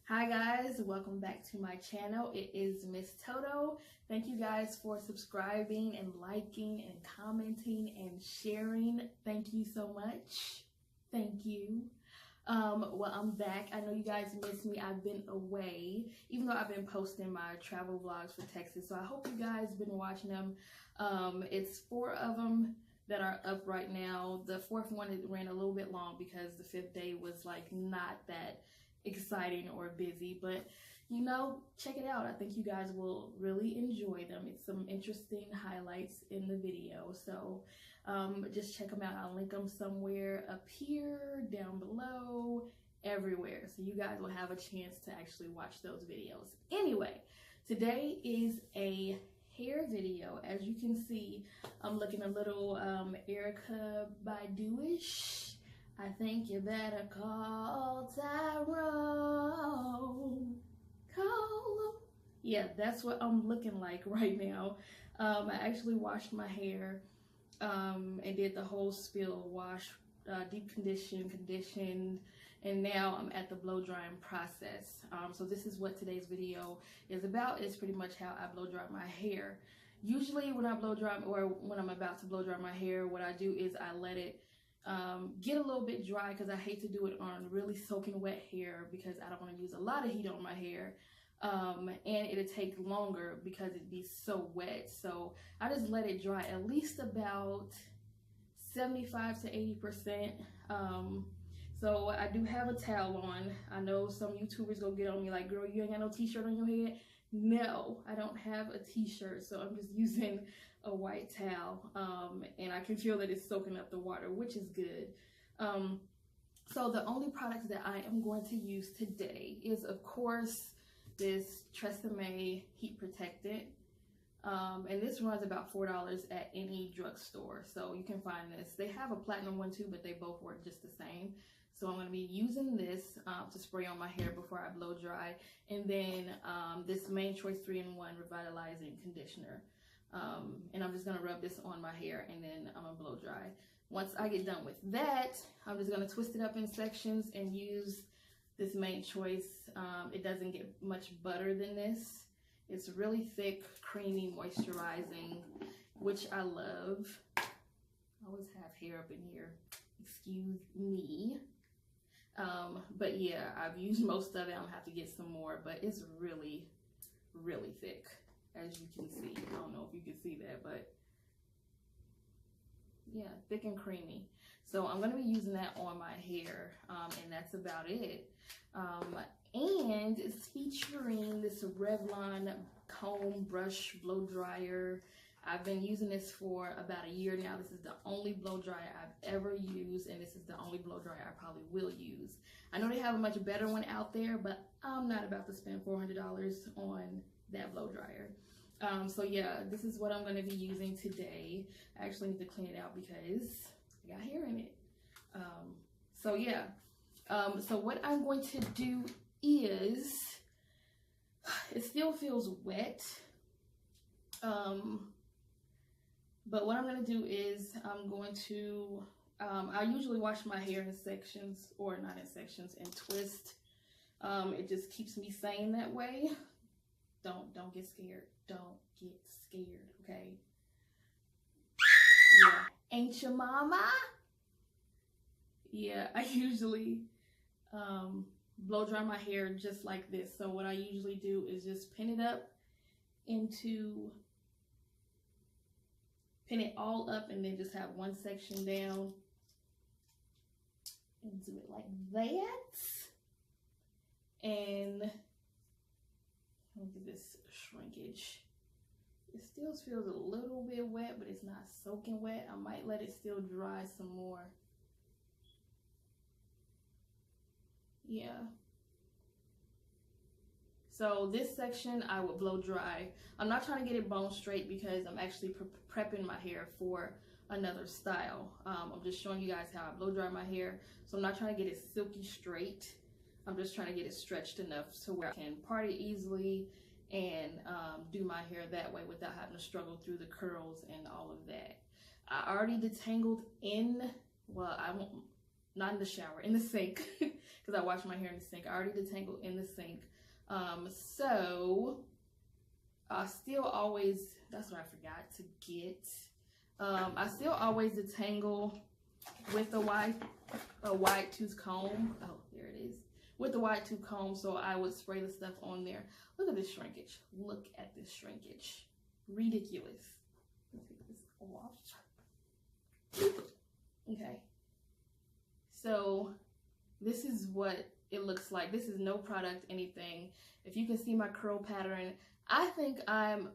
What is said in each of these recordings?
Hi guys, welcome back to my channel. It is Miss Toto. Thank you guys for subscribing and liking and commenting and sharing. Thank you so much. Thank you. Well, I'm back. I know you guys missed me. I've been away, even though I've been posting my travel vlogs for Texas. So I hope you guys been watching them. It's 4 of them that are up right now. The 4th one, it ran a little bit long because the 5th day was like not that exciting or busy, but you know, check it out. I think you guys will really enjoy them. It's some interesting highlights in the video, so just check them out. I'll link them somewhere up here, down below, everywhere, so you guys will have a chance to actually watch those videos. Anyway, today is a hair video. As you can see, I'm looking a little Erykah Badu-ish. I think you better call Tyrone. Call him. Yeah, that's what I'm looking like right now. I actually washed my hair and did the whole spill, wash, deep conditioned, and now I'm at the blow drying process. So this is what today's video is about. It's pretty much how I blow dry my hair. Usually when I blow dry, or when I'm about to blow dry my hair, what I do is I let it get a little bit dry, because I hate to do it on really soaking wet hair because I don't want to use a lot of heat on my hair, and it'll take longer because it'd be so wet. So I just let it dry at least about 75 to 80%. So I do have a towel on. I know some YouTubers gonna get on me like, girl, you ain't got no t-shirt on your head. No, I don't have a t-shirt, so I'm just using a white towel, and I can feel that it's soaking up the water, which is good. So the only product that I am going to use today is, of course, this Tressemee heat protectant, and this runs about $4 at any drugstore, so you can find this. They have a platinum one too, but they both work just the same. So I'm going to be using this to spray on my hair before I blow dry, and then this Main Choice 3-in-1 Revitalizing conditioner. And I'm just going to rub this on my hair, and then I'm going to blow dry. Once I get done with that, I'm just going to twist it up in sections and use this Main Choice. It doesn't get much better than this. It's really thick, creamy, moisturizing, which I love. I always have hair up in here. Excuse me. But yeah, I've used most of it. I'm gonna have to get some more, but it's really, really thick, as you can see. I don't know if you can see that, but yeah, thick and creamy. So I'm gonna be using that on my hair, and that's about it. And it's featuring this Revlon comb brush blow dryer. I've been using this for about a year now. This is the only blow dryer I've ever used, and this is the only blow dryer I probably will use. I know they have a much better one out there, but I'm not about to spend $400 on that blow dryer. So yeah, this is what I'm going to be using today. I actually need to clean it out because I got hair in it. So yeah, so what I'm going to do is, it still feels wet. But what I'm going to do is I'm going to, I usually wash my hair in sections, or not in sections, and twist. It just keeps me sane that way. Don't get scared. Don't get scared, okay? Yeah. Ain't your mama? Yeah, I usually blow dry my hair just like this. So what I usually do is just pin it all up, and then just have one section down and do it like that. And look at this shrinkage. It still feels a little bit wet, but it's not soaking wet. I might let it still dry some more. Yeah. So this section I would blow dry. I'm not trying to get it bone straight because I'm actually prepping my hair for another style. I'm just showing you guys how I blow dry my hair. So I'm not trying to get it silky straight. I'm just trying to get it stretched enough to where I can part it easily and do my hair that way without having to struggle through the curls and all of that. I already detangled in, well, not in the shower, in the sink, because I wash my hair in the sink. I already detangled in the sink. So I still always, that's what I forgot to get. I still always detangle with a wide tooth comb. Oh, there it is. With the wide tooth comb, so I would spray the stuff on there. Look at this shrinkage. Look at this shrinkage. Ridiculous. Let's take this off. Okay. So this is what it looks like. This is no product, anything. If you can see my curl pattern, I think I'm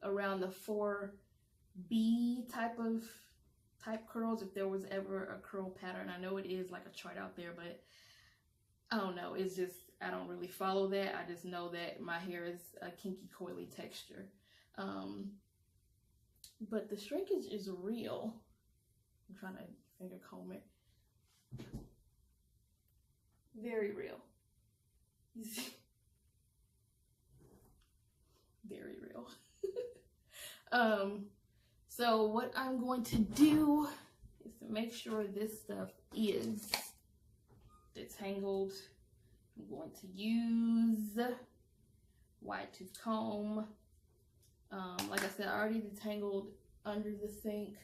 around the 4B type curls, if there was ever a curl pattern. I know it is like a chart out there, but I don't know. It's just, I don't really follow that. I just know that my hair is a kinky, coily texture. But the shrinkage is real. I'm trying to finger comb it. Very real. Very real. So what I'm going to do is to make sure this stuff is detangled. I'm going to use wide tooth comb. Like I said, I already detangled under the sink.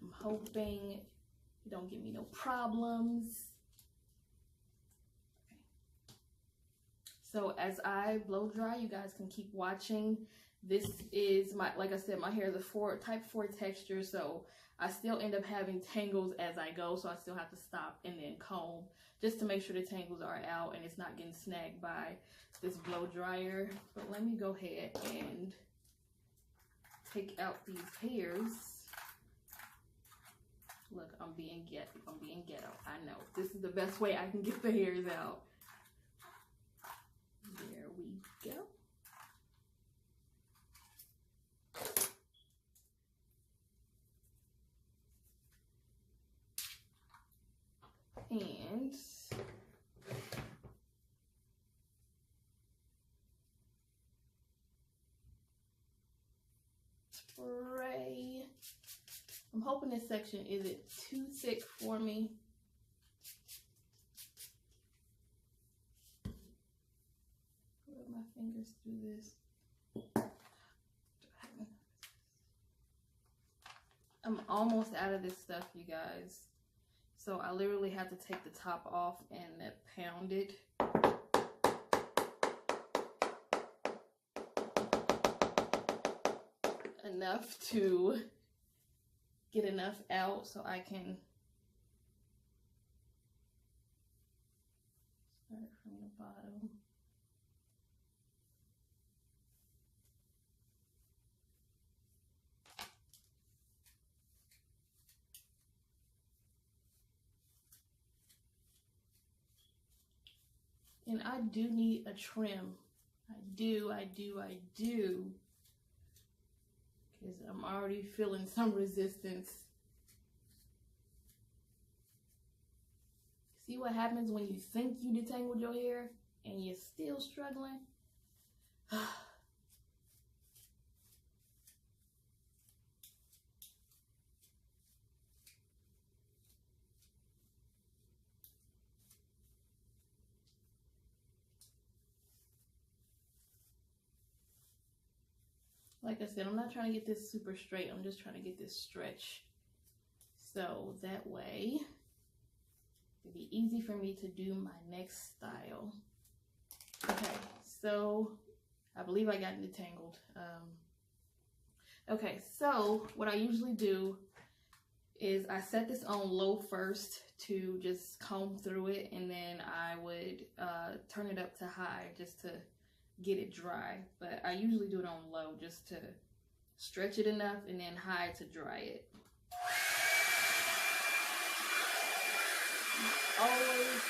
I'm hoping it don't give me no problems. Okay. So as I blow dry, you guys can keep watching. This is my, like I said, my hair is a type 4 texture, so I still end up having tangles as I go, so I still have to stop and then comb just to make sure the tangles are out and it's not getting snagged by this blow dryer. But let me go ahead and take out these hairs. Look, I'm being ghetto. I know. This is the best way I can get the hairs out. There we go. And spray. I'm hoping this section isn't too thick for me. Run my fingers through this. I'm almost out of this stuff, you guys. So I literally have to take the top off and pound it. Enough to get enough out so I can start from the bottom. And I do need a trim. I do. Because I'm already feeling some resistance. See what happens when you think you detangled your hair and you're still struggling? Like I said, I'm not trying to get this super straight. I'm just trying to get this stretch. So that way, it'd be easy for me to do my next style. Okay, so I believe I got it detangled. Okay, so what I usually do is I set this on low first to just comb through it, and then I would turn it up to high just to get it dry. But I usually do it on low just to stretch it enough, and then high to dry it. Always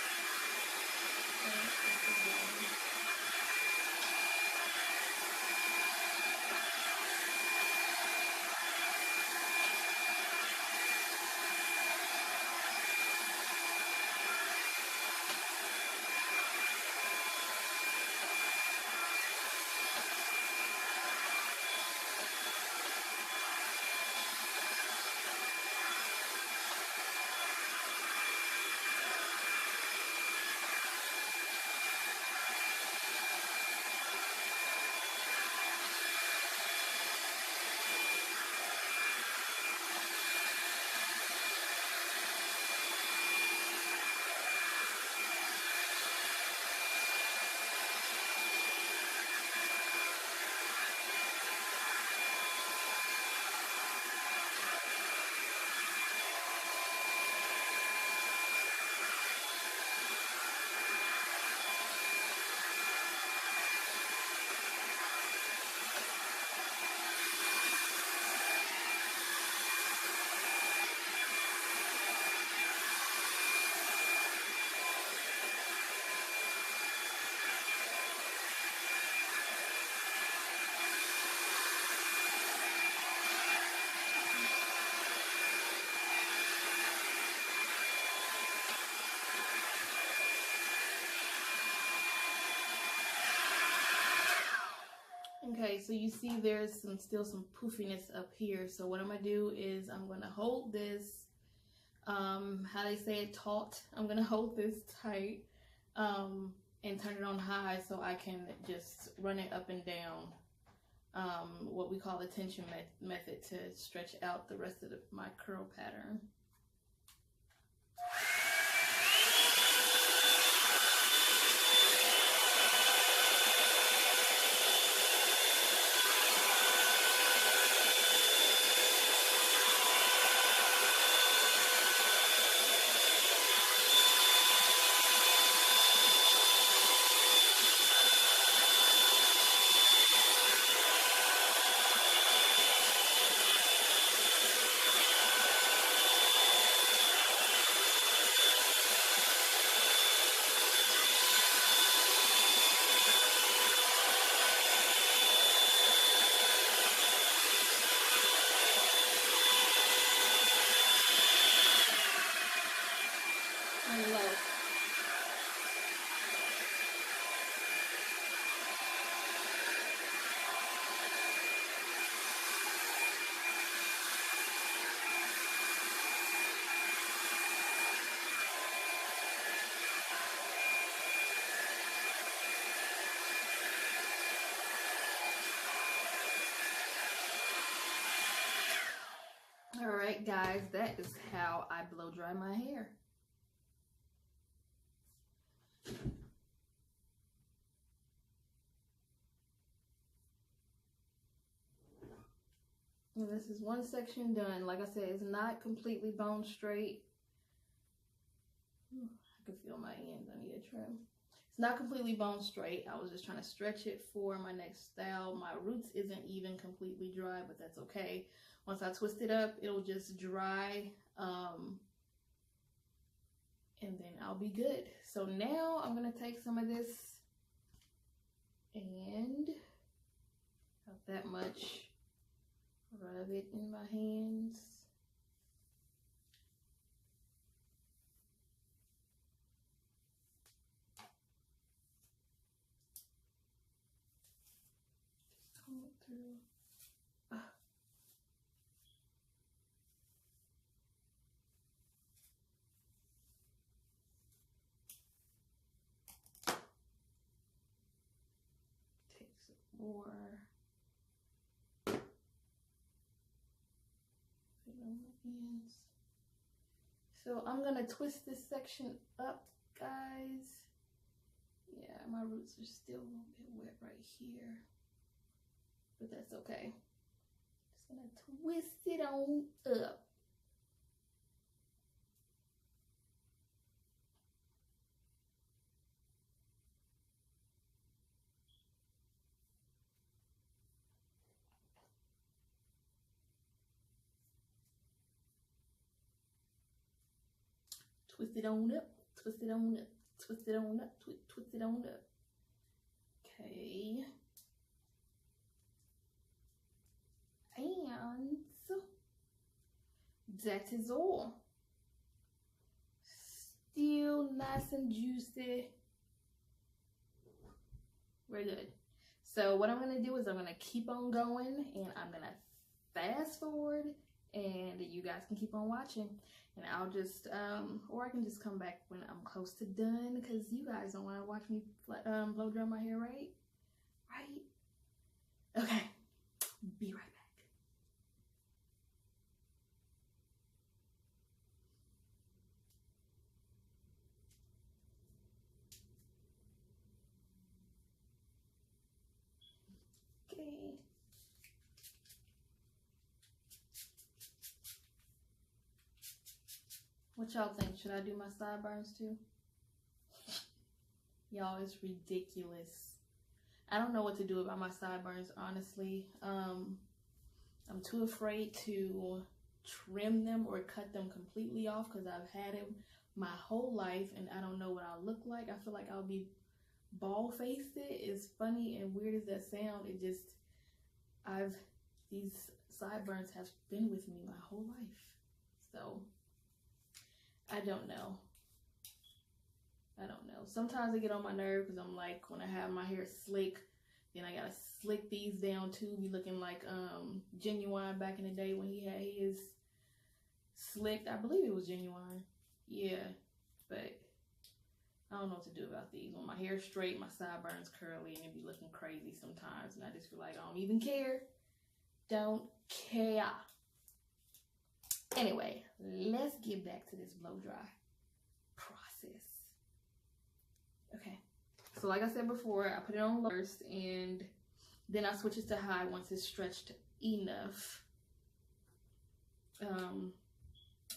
Okay, so you see there's still some poofiness up here. So what I'm gonna do is I'm gonna hold this, how they say it, taut. I'm gonna hold this tight and turn it on high so I can just run it up and down, what we call the tension method, to stretch out the rest of my curl pattern. Alright guys, that is how I blow dry my hair. And this is one section done. Like I said, it's not completely bone straight. I can feel my ends. I need a trim. It's not completely bone straight. I was just trying to stretch it for my next style. My roots isn't even completely dry, but that's okay. Once I twist it up, it'll just dry, and then I'll be good. So now I'm gonna take some of this and not that much, rub it in my hands. Comb it through. More put on my ends. So I'm gonna twist this section up, guys. Yeah, my roots are still a little bit wet right here, but that's okay. Just gonna twist it on up. Twist it on up, twist it on up, twist it on up, twist it on up. Okay. And that is all. Still nice and juicy. We're good. So what I'm gonna do is I'm gonna keep on going, and I'm gonna fast forward, and you guys can keep on watching. And I'll just, or I can just come back when I'm close to done, because you guys don't want to watch me blow dry my hair, right? Right? Okay, be right back. Okay. What y'all think? Should I do my sideburns too? Y'all, it's ridiculous. I don't know what to do about my sideburns, honestly. I'm too afraid to trim them or cut them completely off, because I've had them my whole life and I don't know what I'll look like. I feel like I'll be bald-faced. As funny and weird as that sound, it just, these sideburns have been with me my whole life. So I don't know. Sometimes I get on my nerve, because I'm like, when I have my hair slick, Then I gotta slick these down too. Be looking like Genuine back in the day when he had his slicked. I believe it was Genuine. Yeah, but I don't know what to do about these. When my hair's straight, my sideburns curly, and it be looking crazy sometimes. And I just feel like I don't even care. Don't care. Anyway, let's get back to this blow dry process. Okay. So like I said before, I put it on low first, and then I switch it to high once it's stretched enough.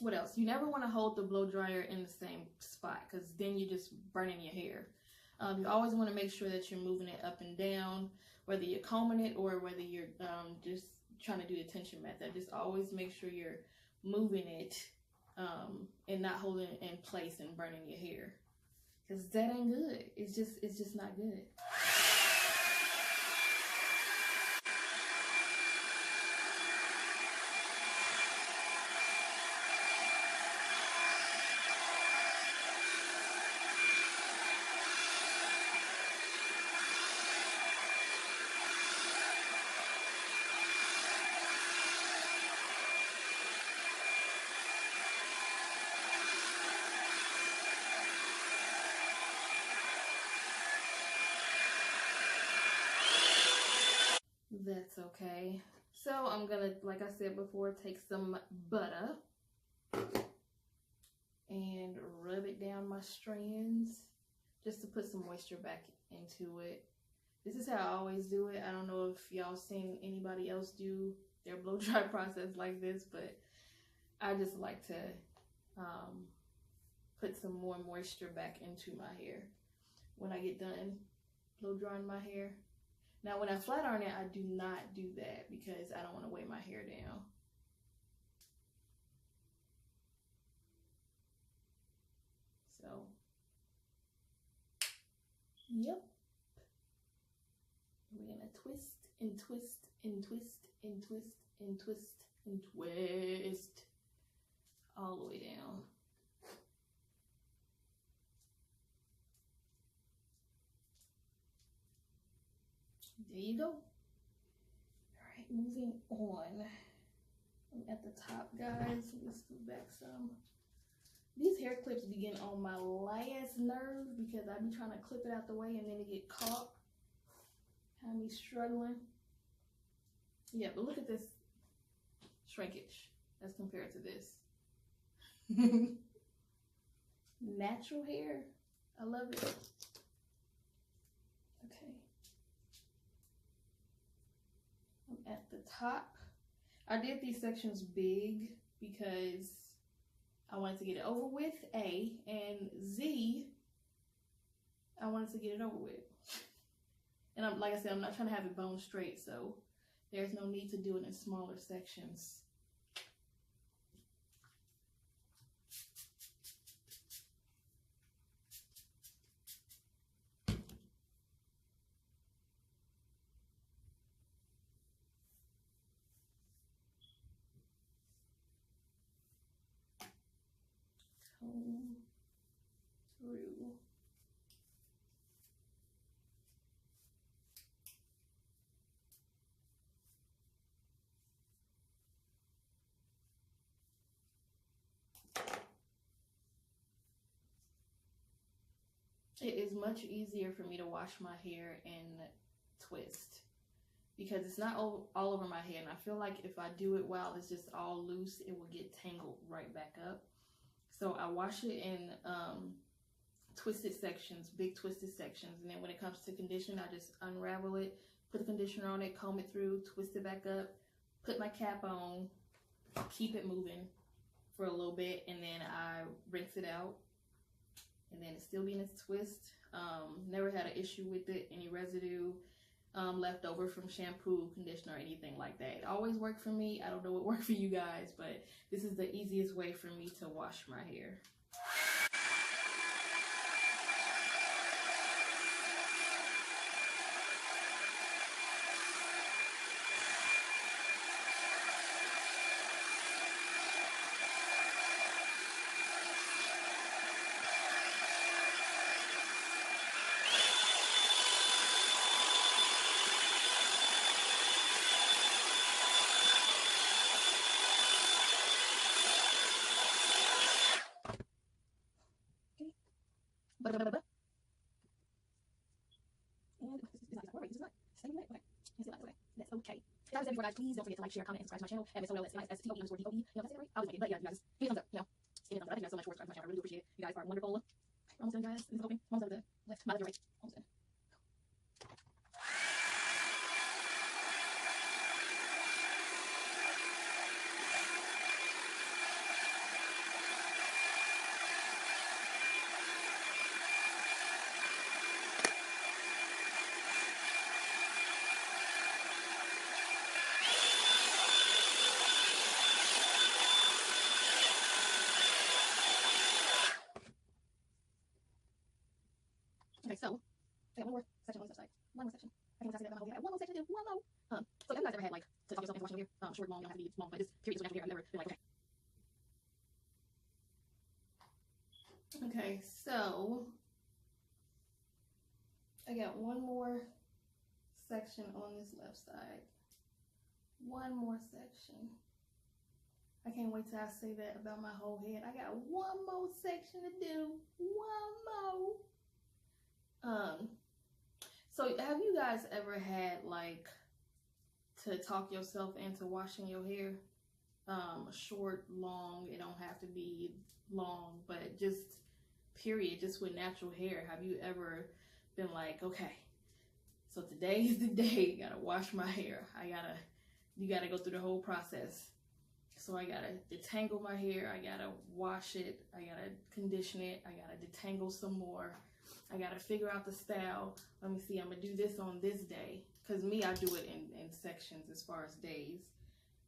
What else? You never want to hold the blow dryer in the same spot, because then you're just burning your hair. You always want to make sure that you're moving it up and down, whether you're combing it or whether you're just trying to do the tension method. Just always make sure you're moving it and not holding it in place and burning your hair, because that ain't good. It's just not good. That's okay. So I'm gonna, like I said before, take some butter and rub it down my strands just to put some moisture back into it. This is how I always do it. I don't know if y'all seen anybody else do their blow dry process like this, but I just like to put some more moisture back into my hair when I get done blow drying my hair. Now, when I flat iron it, I do not do that because I don't want to weigh my hair down. So, yep. We're gonna twist and twist and twist and twist and twist and twist all the way down. There you go. All right, moving on. I'm at the top, guys. Let's go back some. These hair clips begin on my last nerve because I be trying to clip it out the way and then it get caught. Have me struggling. Yeah, but look at this shrinkage as compared to this. Natural hair. I love it. Okay. I'm at the top. I did these sections big because I wanted to get it over with, A, and Z, I wanted to get it over with. And I'm, like I said, I'm not trying to have it bone straight, so there's no need to do it in smaller sections. Comb through. It is much easier for me to wash my hair and twist because it's not all over my head, and I feel like if I do it while it's just all loose, it will get tangled right back up. So I wash it in twisted sections, big twisted sections, and then when it comes to condition, I just unravel it, put the conditioner on it, comb it through, twist it back up, put my cap on, keep it moving for a little bit, and then I rinse it out, and then it's still being its twist. Never had an issue with it, any residue left over from shampoo, conditioner, or anything like that. It always worked for me. I don't know what worked for you guys, but this is the easiest way for me to wash my hair. Okay. That's okay. That's okay. If that was everywhere, guys, please don't forget to like, share, comment, and subscribe to my channel. And it's T-O-E_D_O-E. You know, if I say it right? I was making, but yeah, you guys, give me a thumbs up. You know, give me a thumbs up. I thank you guys so much for subscribing to my channel. I really do appreciate it. You guys are wonderful. Almost done, guys. This is open. Almost done with the left. My left, your right. Almost done. Okay, so I got one more section on this side. One more section. I think I said that my whole hair. One more section to do. One more. So have you guys ever had like to talk yourself into washing your hair? Short, long, you don't have to be long, but this period is natural hair. I've never been like, okay. Okay, so I got one more section on this left side. One more section. I can't wait till I say that about my whole head. I got one more section to do. One more. So have you guys ever had like to talk yourself into washing your hair? Short, long, it don't have to be long, but just period, just with natural hair. Have you ever been like, okay, so today is the day, gotta wash my hair. You gotta go through the whole process. So I gotta detangle my hair, I gotta wash it, I gotta condition it, I gotta detangle some more. I gotta figure out the style. Let me see, I'm gonna do this on this day. Cause me, I do it in sections as far as days.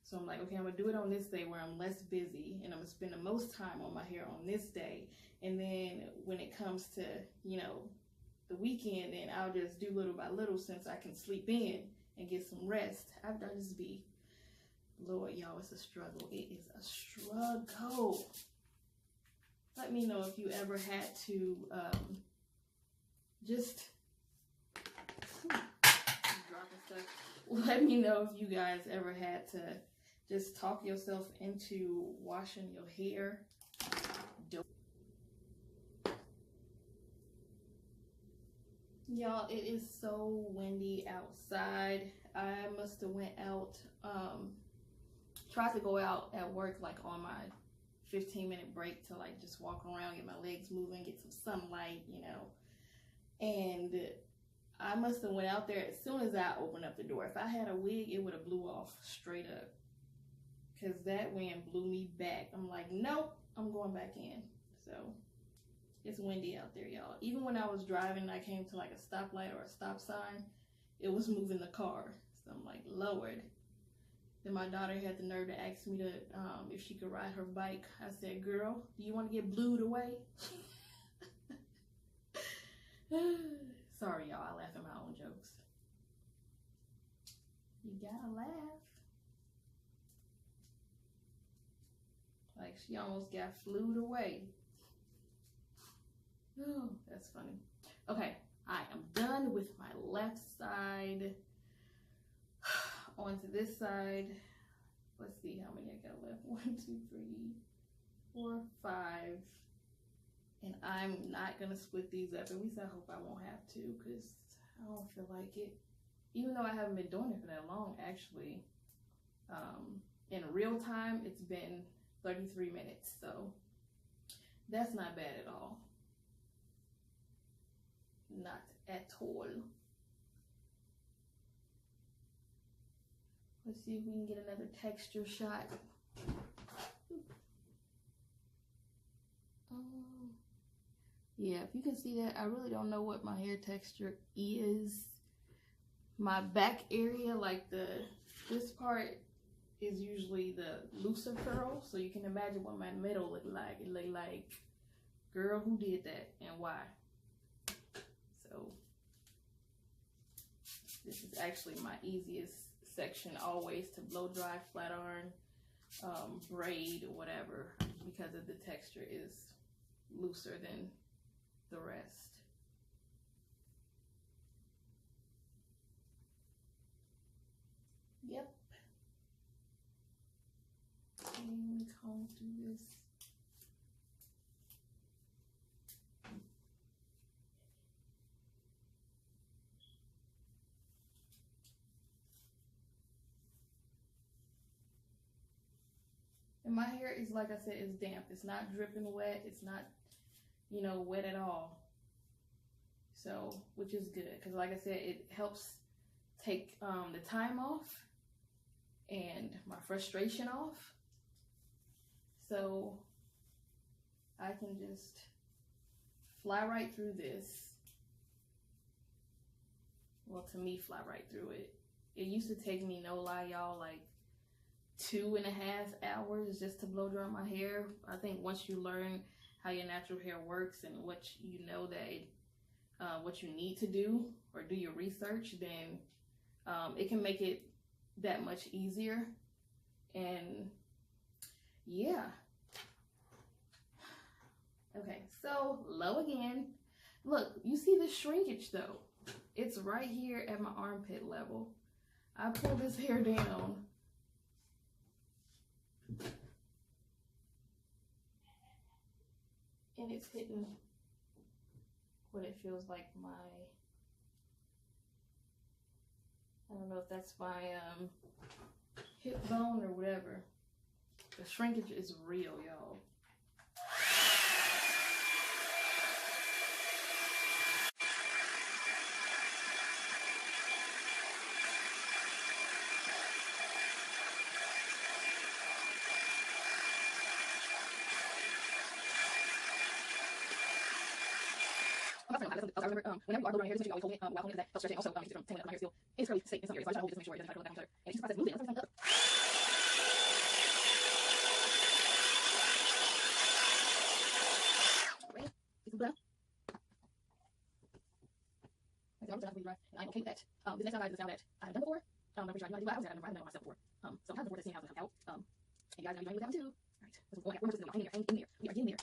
So I'm like, okay, I'm gonna do it on this day where I'm less busy and I'm gonna spend the most time on my hair on this day. And then when it comes to, you know, the weekend, then I'll just do little by little since I can sleep in and get some rest. I've done this be, Lord, y'all, it's a struggle. It is a struggle. Let me know if you ever had to, just dropping stuff. Let me know if you guys ever had to just talk yourself into washing your hair. Y'all, it is so windy outside. I must have went out, tried to go out at work like on my 15-minute break to like just walk around, get my legs moving, get some sunlight, you know. And I must have went out there as soon as I opened up the door. If I had a wig, it would have blew off straight up. Because that wind blew me back. I'm like, nope, I'm going back in. So it's windy out there, y'all. Even when I was driving and I came to like a stoplight or a stop sign, it was moving the car. So I'm like, Lord. Then my daughter had the nerve to ask me to if she could ride her bike. I said, girl, do you want to get blued away? Sorry, y'all, I laugh at my own jokes. You gotta laugh. Like she almost got flued away. Oh, that's funny. Okay, I am done with my left side. Onto this side. Let's see how many I got left. 1, 2, 3, 4, 5. And I'm not gonna split these up. At least I hope I won't have to, because I don't feel like it. Even though I haven't been doing it for that long, actually. In real time, it's been 33 minutes, so that's not bad at all. Not at all. Let's see if we can get another texture shot. Yeah, if you can see that, I really don't know what my hair texture is. My back area, like this part is usually the looser curl, so you can imagine what my middle looked like. It looked like, girl, who did that and why? So this is actually my easiest section always to blow dry, flat iron, braid, or whatever, because of the texture is looser than the rest. Yep. Let me comb through this. And my hair is, like I said, it's damp. It's not dripping wet. It's not, you know, wet at all. So, which is good, because like I said, it helps take the time off and my frustration off. So I can just fly right through this. Well, to me, fly right through it. It used to take me, no lie, y'all, like 2.5 hours just to blow dry my hair. I think once you learn how your natural hair works and what you know that what you need to do, or do your research, then it can make it that much easier. And yeah. Okay, so low again. Look, you see the shrinkage though. It's right here at my armpit level. I pull this hair down. And it's hitting what it feels like my, I don't know if that's my hip bone or whatever. The shrinkage is real, y'all. I remember whenever you are blowing hair, essentially you always hold it while holding it, that helps stretch it. Also, keeps it from tangling up my hair still. It's curly safe in some areas, so I try to hold it just to make sure it doesn't try to hold it back on each other. And it's just a process of moving. Let's up. Right. It's blue. Like the arms are not completely dry, and I'm okay with that. This next style, guys, is a style that I have done before. I'm pretty sure I do. I was I remember I've done it myself before. So I've done it before to see how it comes out. And you guys know you're doing with that one too. All right. We're just hang in there. Hang in there. We are getting there.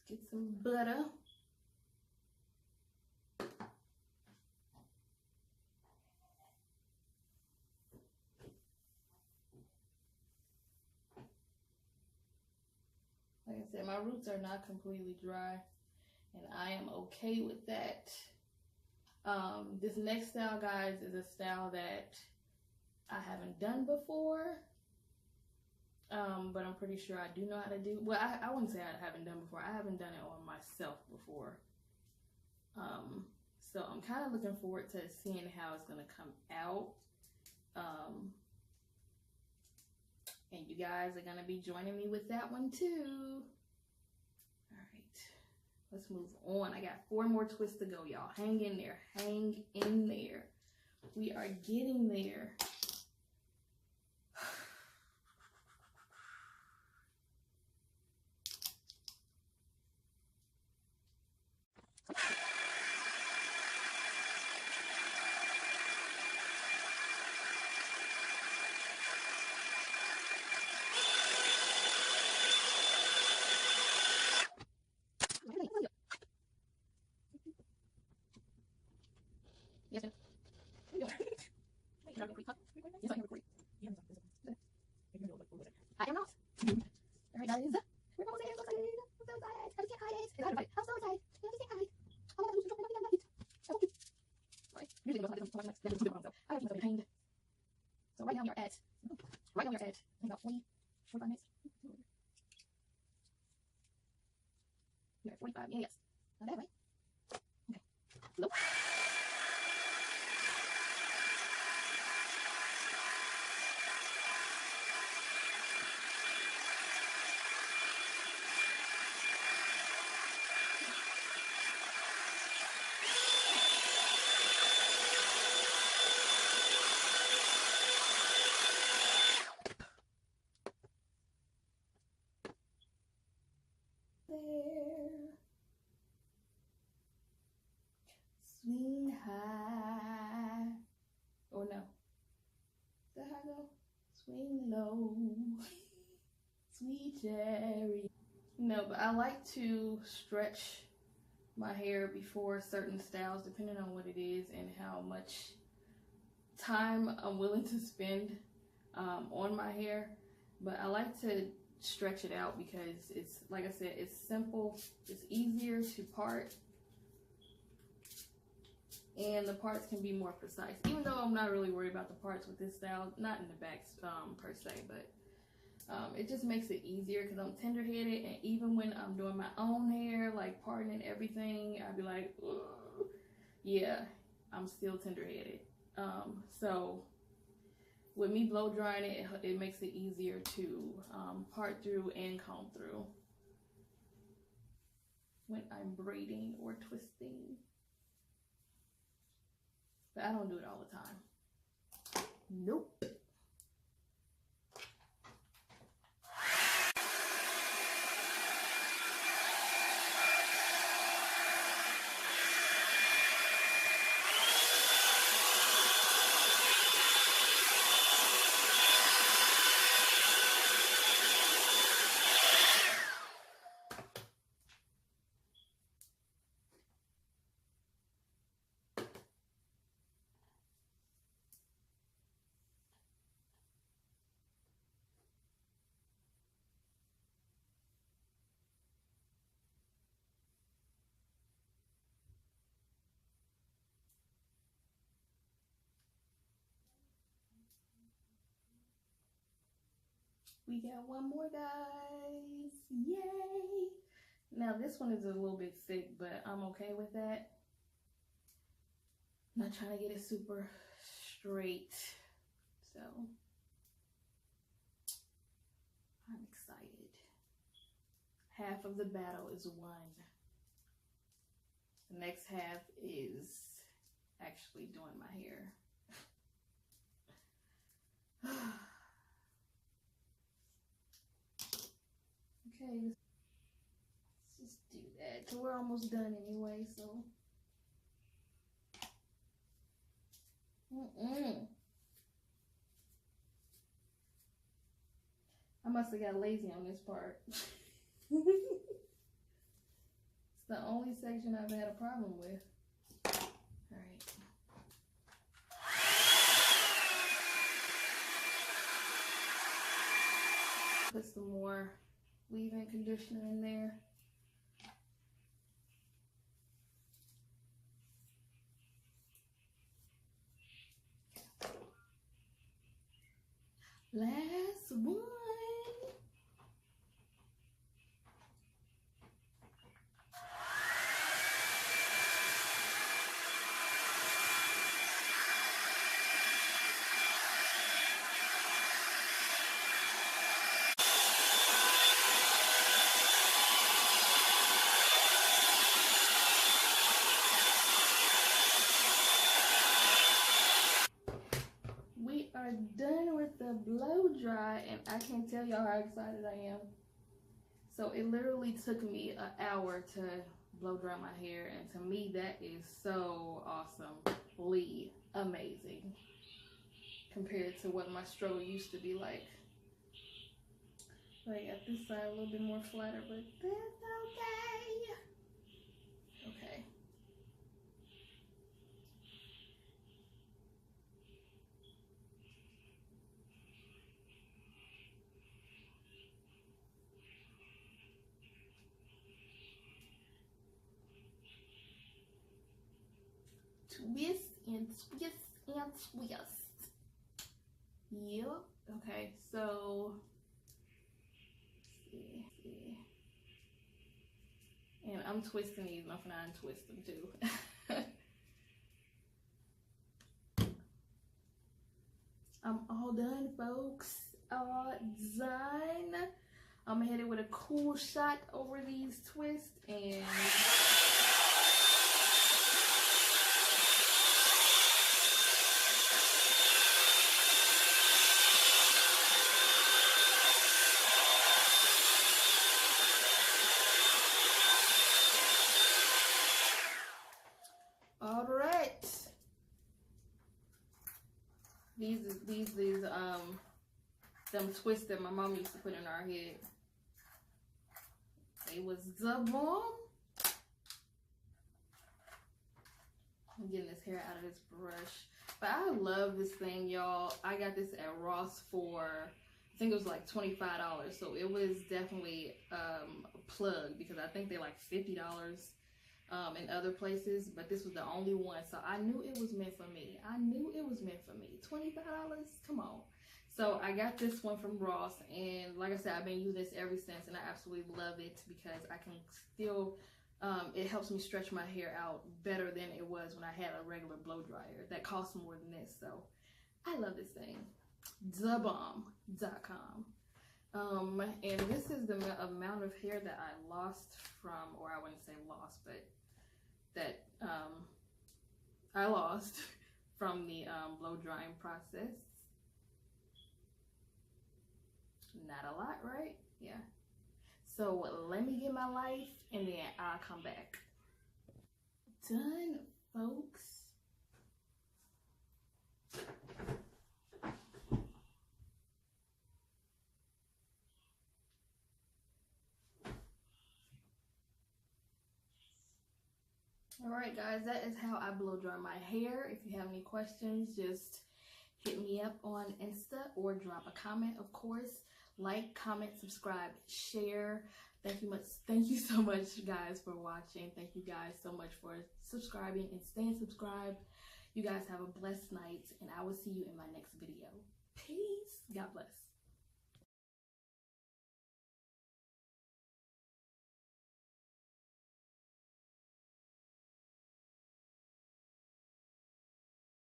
Get some butter. Like I said, my roots are not completely dry, and I am okay with that. This next style, guys, is a style that I haven't done before, but I'm pretty sure I do know how to do. Well, I wouldn't say I haven't done before. I haven't done it on myself before. So I'm kind of looking forward to seeing how it's going to come out. And you guys are going to be joining me with that one too. All right, let's move on. I got 4 more twists to go, y'all. Hang in there. Hang in there. We are getting there. Yes, ma'am. I am not. All right, guys. We're almost there. I'm so excited. I'm so excited. I just can't hide it. I'm so excited. I just can't hide. I'm going to lose control of my life. I won't. Sorry. Usually I have myself behind. So right now we are at, I think about 40, 45 minutes. We are at 45. Yeah, yes. Not bad, right? Okay. Low. Swing high. Or no. Is that how I go? Swing low. Sweet cherry. No, but I like to stretch my hair before certain styles, depending on what it is and how much time I'm willing to spend on my hair. But I like to stretch it out because it's, like I said, it's simple, it's easier to part, and the parts can be more precise. Even though I'm not really worried about the parts with this style, not in the back per se, but it just makes it easier because I'm tender-headed, and even when I'm doing my own hair, like parting and everything, I'd be like, ugh. Yeah, I'm still tender-headed. So with me blow drying it, it makes it easier to part through and comb through when I'm braiding or twisting. But I don't do it all the time. Nope. We got one more, guys. Yay! Now this one is a little bit thick, but I'm okay with that. I'm not trying to get it super straight, so I'm excited. Half of the battle is won. The next half is actually doing my hair. Okay, let's just do that. So we're almost done anyway, so. I must have got lazy on this part. It's the only section I've had a problem with. All right. Put some more leave-in conditioner in there. Last one. We are done with the blow dry, and I can't tell y'all how excited I am. So it literally took me an hour to blow dry my hair, and to me that is so awesomely amazing compared to what my struggle used to be like. So I got this side a little bit more flatter, but that's okay. Okay. Twist and twist and twist. Yep. Okay, so let's see. And I'm twisting these, I'm gonna untwist them too. I'm all done, folks. All done. I'm gonna hit it with a cool shot over these twists and all right. These them twists that my mom used to put in our head. They was the bomb. I'm getting this hair out of this brush. But I love this thing, y'all. I got this at Ross for, I think it was like $25. So it was definitely a plug because I think they're like $50 in other places, but this was the only one. So I knew it was meant for me. I knew it was meant for me. $25, come on. So I got this one from Ross, and like I said, I've been using this ever since, and I absolutely love it because I can still, it helps me stretch my hair out better than it was when I had a regular blow dryer that costs more than this. So I love this thing. TheBomb.com. And this is the amount of hair that I lost from, or I wouldn't say lost, but that I lost from the blow drying process. Not a lot, right? Yeah. So let me get my life and then I'll come back. Done, folks. Alright guys, that is how I blow dry my hair. If you have any questions, just hit me up on Insta or drop a comment, of course. Like, comment, subscribe, share. Thank you so much guys for watching. Thank you guys so much for subscribing and staying subscribed. You guys have a blessed night, and I will see you in my next video. Peace. God bless.